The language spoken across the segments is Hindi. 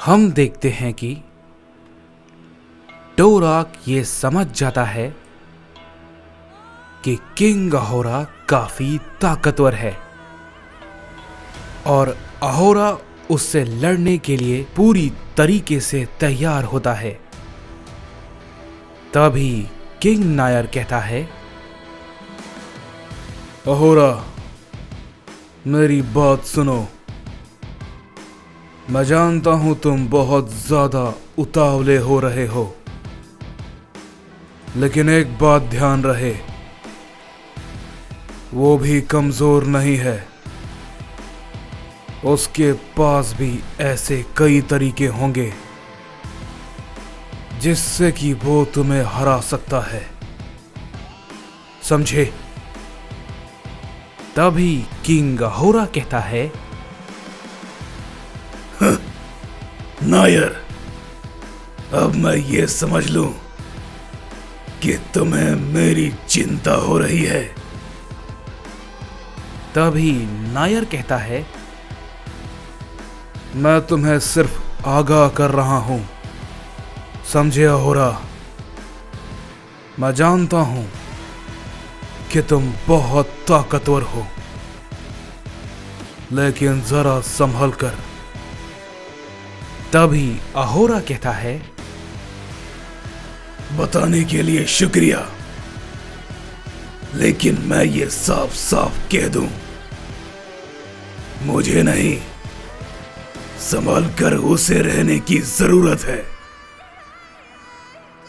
हम देखते हैं कि टोराक ये समझ जाता है कि किंग अहोरा काफी ताकतवर है और अहोरा उससे लड़ने के लिए पूरी तरीके से तैयार होता है। तभी किंग नायर कहता है, अहोरा, मेरी बात सुनो। मैं जानता हूं तुम बहुत ज्यादा उतावले हो रहे हो, लेकिन एक बात ध्यान रहे, वो भी कमजोर नहीं है। उसके पास भी ऐसे कई तरीके होंगे जिससे कि वो तुम्हें हरा सकता है, समझे? तभी किंग अहोरा कहता है, नायर, अब मैं ये समझ लूं कि तुम्हें मेरी चिंता हो रही है। तभी नायर कहता है, मैं तुम्हें सिर्फ आगाह कर रहा हूं, समझे अहोरा? मैं जानता हूं कि तुम बहुत ताकतवर हो, लेकिन जरा संभल कर। तभी अहोरा कहता है, बताने के लिए शुक्रिया, लेकिन मैं ये साफ साफ कह दूं, मुझे नहीं, संभल कर उसे रहने की जरूरत है।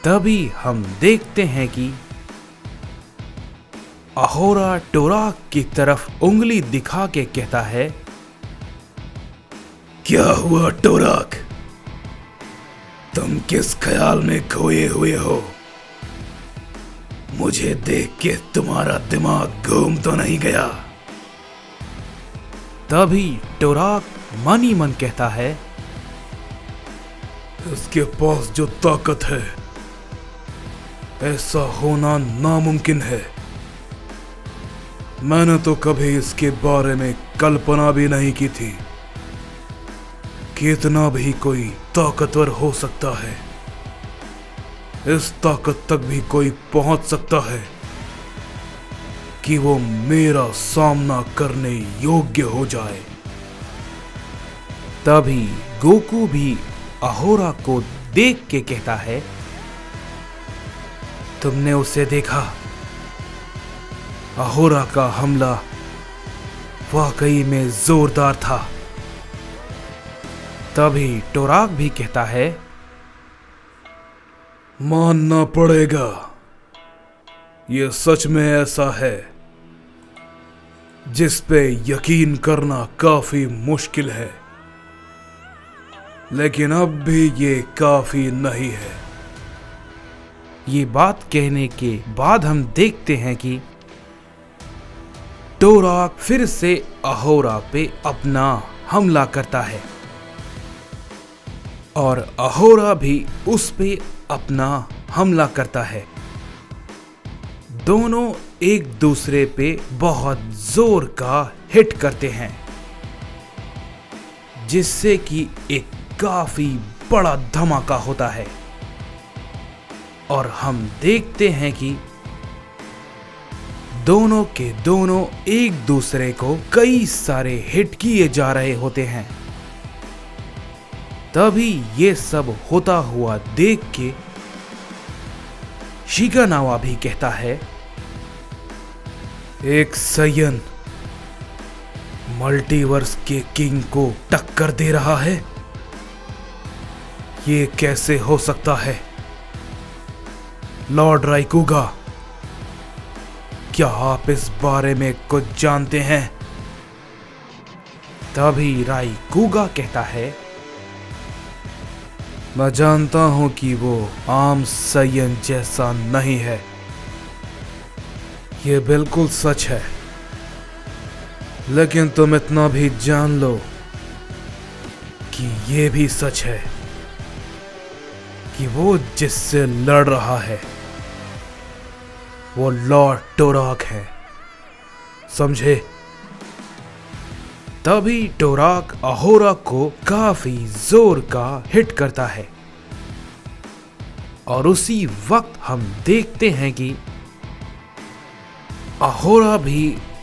तभी हम देखते हैं कि अहोरा टोराक की तरफ उंगली दिखा के कहता है, क्या हुआ टोराक? तुम किस ख्याल में खोए हुए हो? मुझे देख के तुम्हारा दिमाग घूम तो नहीं गया? तभी टोराक मन ही मन कहता है, उसके पास जो ताकत है, ऐसा होना नामुमकिन है। मैंने तो कभी इसके बारे में कल्पना भी नहीं की थी कि इतना भी कोई ताकतवर हो सकता है। इस ताकत तक भी कोई पहुंच सकता है कि वो मेरा सामना करने योग्य हो जाए। तभी गोकू भी अहोरा को देख के कहता है, तुमने उसे देखा? अहोरा का हमला वाकई में जोरदार था। तभी टोराक भी कहता है, मानना पड़ेगा, ये सच में ऐसा है जिस पे यकीन करना काफी मुश्किल है, लेकिन अब भी ये काफी नहीं है। ये बात कहने के बाद हम देखते हैं कि टोराक फिर से अहोरा पे अपना हमला करता है और अहोरा भी उस पे अपना हमला करता है। दोनों एक दूसरे पे बहुत जोर का हिट करते हैं, जिससे कि एक काफी बड़ा धमाका होता है और हम देखते हैं कि दोनों के दोनों एक दूसरे को कई सारे हिट किए जा रहे होते हैं। तभी ये सब होता हुआ देख के शिगानावा भी कहता है, एक सायन मल्टीवर्स के किंग को टक्कर दे रहा है? ये कैसे हो सकता है? लॉर्ड राइकुगा, क्या आप इस बारे में कुछ जानते हैं? तभी राइकुगा कहता है, मैं जानता हूं कि वो आम सायन जैसा नहीं है, ये बिल्कुल सच है, लेकिन तुम इतना भी जान लो कि ये भी सच है कि वो जिससे लड़ रहा है वो लॉर्ड टोराक है, समझे? तभी टोराक अहोरा को काफी जोर का हिट करता है और उसी वक्त हम देखते हैं कि अहोरा भी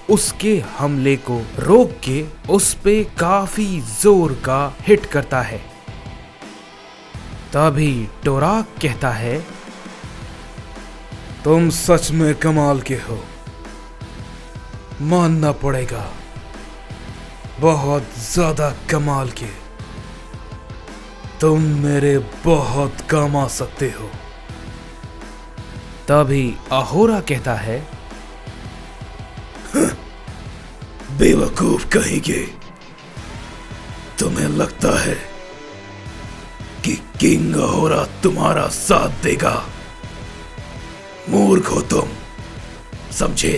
उसके हमले को रोक के उस पे काफी जोर का हिट करता है। तभी टोराक कहता है, तुम सच में कमाल के हो, मानना पड़ेगा, बहुत ज्यादा कमाल के। तुम मेरे बहुत काम आ सकते हो। तभी अहोरा कहता है, बेवकूफ कहेंगे, तुम्हें लगता है कि किंग अहोरा तुम्हारा साथ देगा? मूर्ख हो तुम, समझे?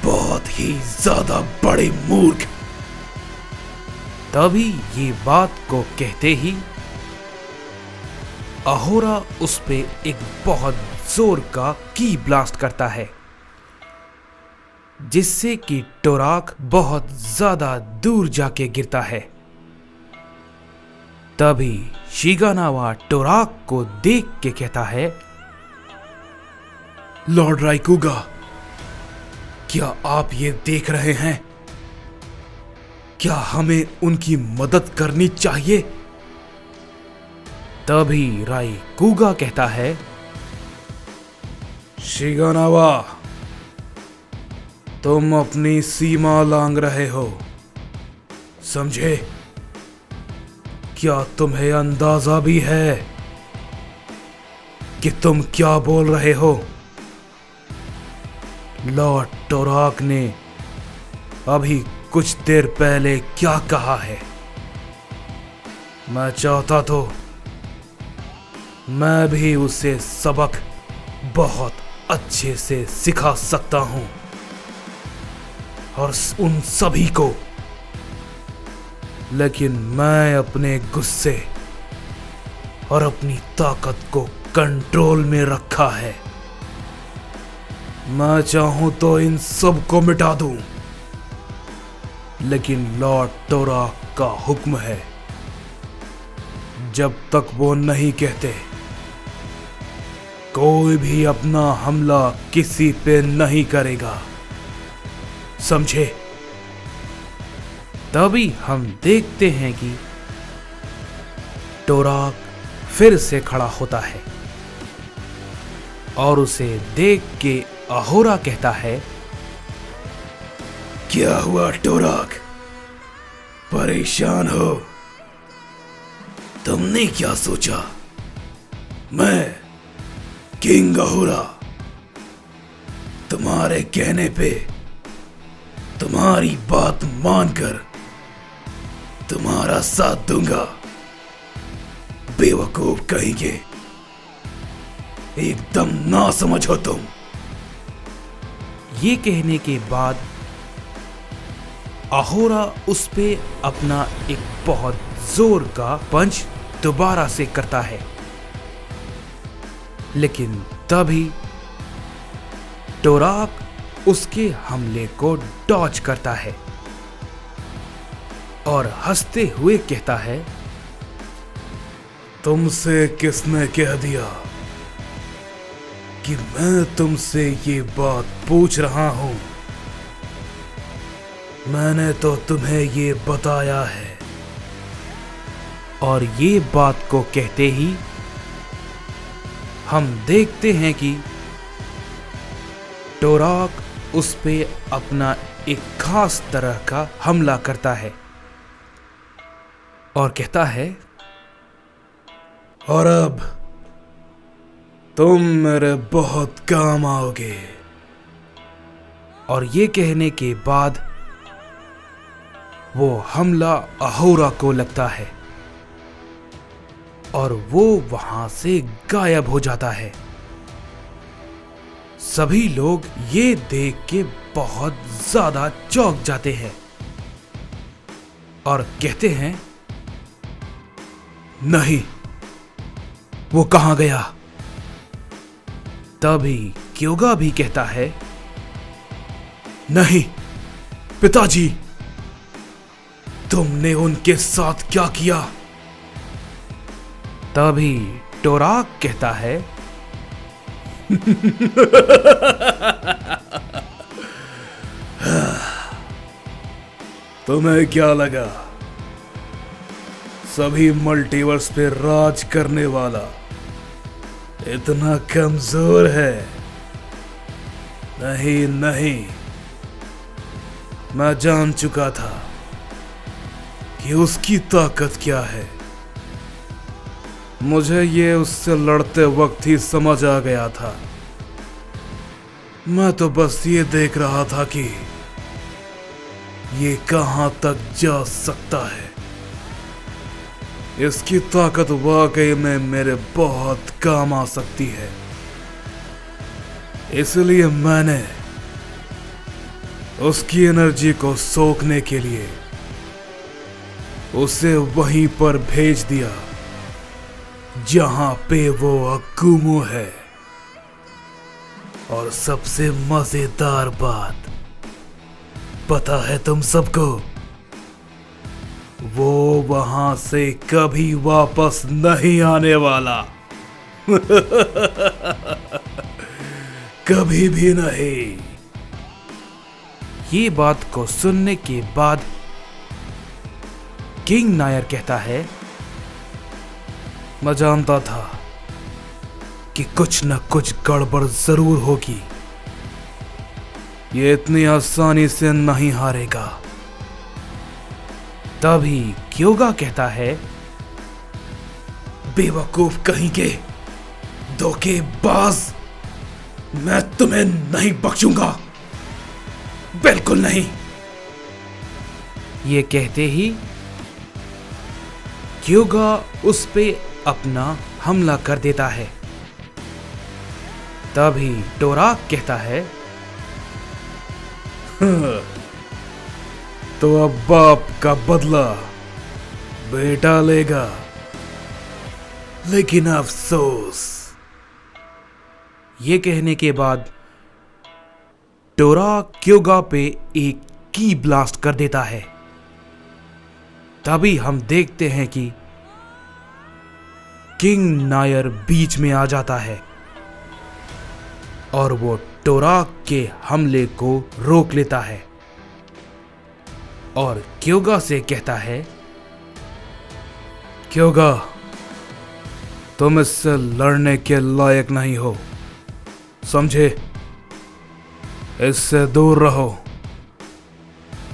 बहुत ही ज्यादा बड़े मूर्ख। तभी ये बात को कहते ही अहोरा उस पे एक बहुत जोर का की ब्लास्ट करता है, जिससे कि टोराक बहुत ज्यादा दूर जाके गिरता है। तभी शिगानावा टोराक को देख के कहता है, लॉर्ड राइकुगा, क्या आप ये देख रहे हैं? क्या हमें उनकी मदद करनी चाहिए? तभी राइकुगा कहता है, शिगानावा, तुम अपनी सीमा लांघ रहे हो, समझे? क्या तुम्हें अंदाजा भी है कि तुम क्या बोल रहे हो? लॉर्ड टोराक ने अभी कुछ देर पहले क्या कहा है? मैं चाहता तो मैं भी उसे सबक बहुत अच्छे से सिखा सकता हूं और उन सभी को, लेकिन मैं अपने गुस्से और अपनी ताकत को कंट्रोल में रखा है। मैं चाहूं तो इन सब को मिटा दूं, लेकिन लॉर्ड टोराक का हुक्म है, जब तक वो नहीं कहते कोई भी अपना हमला किसी पे नहीं करेगा, समझे? तभी हम देखते हैं कि टोराक फिर से खड़ा होता है और उसे देख के अहोरा कहता है, क्या हुआ टोराक? परेशान हो? तुमने क्या सोचा मैं किंग अहोरा तुम्हारे कहने पे तुम्हारी बात मानकर तुम्हारा साथ दूंगा? बेवकूफ कहेंगे, एकदम ना समझ हो तुम। ये कहने के बाद अहोरा उस पे अपना एक बहुत जोर का पंच दोबारा से करता है, लेकिन तभी टोराक उसके हमले को डॉज करता है और हंसते हुए कहता है, तुमसे किसने कह दिया कि मैं तुमसे ये बात पूछ रहा हूं? मैंने तो तुम्हें ये बताया है। और ये बात को कहते ही हम देखते हैं कि टोराक उस पे अपना एक खास तरह का हमला करता है और कहता है, और अब तुम मेरे बहुत काम आओगे। और ये कहने के बाद वो हमला अहोरा को लगता है और वो वहां से गायब हो जाता है। सभी लोग ये देख के बहुत ज्यादा चौंक जाते हैं और कहते हैं, नहीं, वो कहां गया? तभी क्योगा भी कहता है, नहीं पिताजी, तुमने उनके साथ क्या किया? तभी टोराक कहता है, तुम्हें क्या लगा सभी मल्टीवर्स पे राज करने वाला इतना कमजोर है? नहीं नहीं, मैं जान चुका था कि उसकी ताकत क्या है। मुझे ये उससे लड़ते वक्त ही समझ आ गया था। मैं तो बस ये देख रहा था कि ये कहां तक जा सकता है। इसकी ताकत वाकई में मेरे बहुत काम आ सकती है, इसलिए मैंने उसकी एनर्जी को सोखने के लिए उसे वहीं पर भेज दिया जहां पे वो अकुमो है। और सबसे मजेदार बात पता है तुम सबको? वो वहां से कभी वापस नहीं आने वाला। कभी भी नहीं। ये बात को सुनने के बाद किंग नायर कहता है, मैं जानता था कि कुछ न कुछ गड़बड़ जरूर होगी। ये इतनी आसानी से नहीं हारेगा। तभी क्योगा कहता है, बेवकूफ कहीं के धोखेबाज, मैं तुम्हें नहीं बख्शूंगा, बिल्कुल नहीं। ये कहते ही क्योगा उस पे अपना हमला कर देता है। तभी टोराक कहता है, तो अब बाप का बदला बेटा लेगा, लेकिन अफसोस। ये कहने के बाद टोराक क्योगा पे एक की ब्लास्ट कर देता है। तभी हम देखते हैं कि किंग नायर बीच में आ जाता है और वो टोराक के हमले को रोक लेता है और क्योगा से कहता है, क्योगा, तुम इससे लड़ने के लायक नहीं हो, समझे? इससे दूर रहो।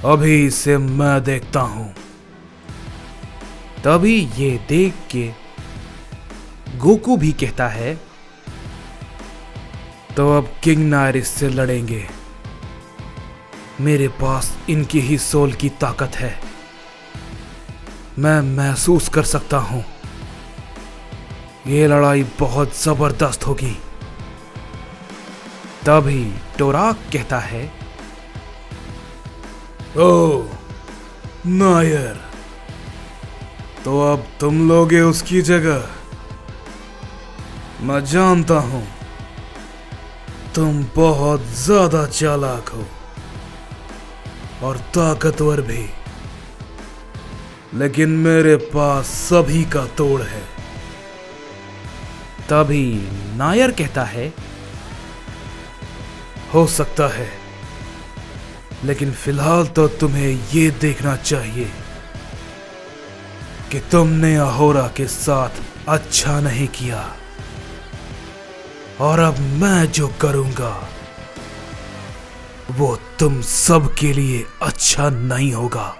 अभी इसे मैं देखता हूं। तभी ये देख के गोकू भी कहता है, तो अब किंग नायर इससे लड़ेंगे। मेरे पास इनकी ही सोल की ताकत है। मैं महसूस कर सकता हूं। ये लड़ाई बहुत जबरदस्त होगी। तभी टोराक कहता है, ओ नायर, तो अब तुम लोगे उसकी जगह। मैं जानता हूं तुम बहुत ज्यादा चालाक हो और ताकतवर भी, लेकिन मेरे पास सभी का तोड़ है। तभी नायर कहता है, हो सकता है, लेकिन फिलहाल तो तुम्हें ये देखना चाहिए कि तुमने अहोरा के साथ अच्छा नहीं किया, और अब मैं जो करूंगा वो तुम सब के लिए अच्छा नहीं होगा।